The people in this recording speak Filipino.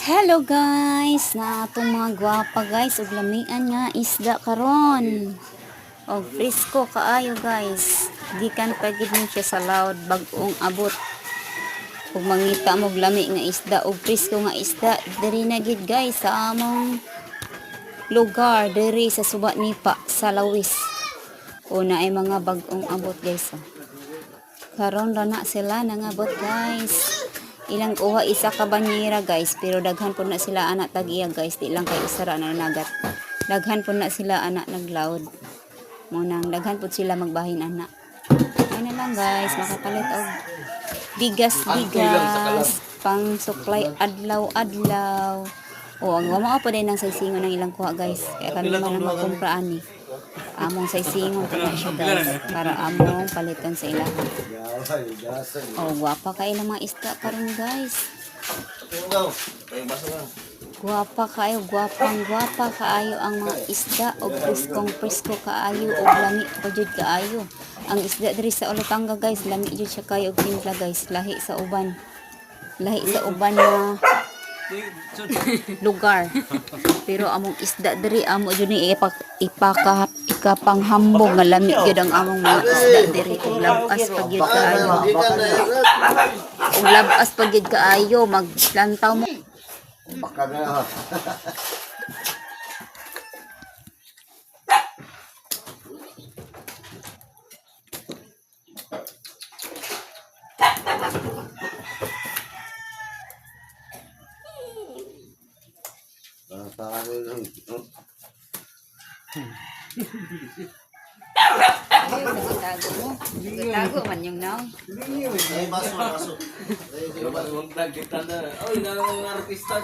Hello guys, na atong mga gwapa guys, ug lamian nga isda karon. Og presko kaayo guys. Gikan pa gid ni siya sa loud bag-ong abot. Ug mangita mo lami nga isda og presko nga isda diri na gid guys sa among lugar diri sa Suba Nipa sa Lawis. Una ay mga bag-ong abot guys. Karon ra na sila nangabot guys. Ilang kuha isa ka banyera guys, pero daghan po na sila anak tag-iya guys, di lang kay usara na nagat. Daghan po na sila anak naglaod. Munang daghan po sila magbahin anak. Ay na lang guys, makapalit og bigas pang supply adlaw-adlaw. O ang wama pa din ng saysingon ng ilang kuha guys. Kaya kami naman ang magkumpraan eh. Among saysingon ko na siya guys, para among paliton sa ilang. Oh, guwapa kayo ng mga isda karon guys. Guwapa kayo, gwapa kaayo ang mga isda og presko kaayo og lami pa jud kaayo. Ang isda diri sa Olotanga guys, lami jud siya kayo og timpla guys, lahi sa uban na lugar. Pero among isda diri amo jud ni ikapanghambog nga lami gyud ang among mga isda diri ug labas pag gyud kaayo. Ug labas pag gyud kaayo maglantaw mo. Baka na. Tago man yung now. Ay, baso. Huwag nagkita na. Oy, narang mga artista.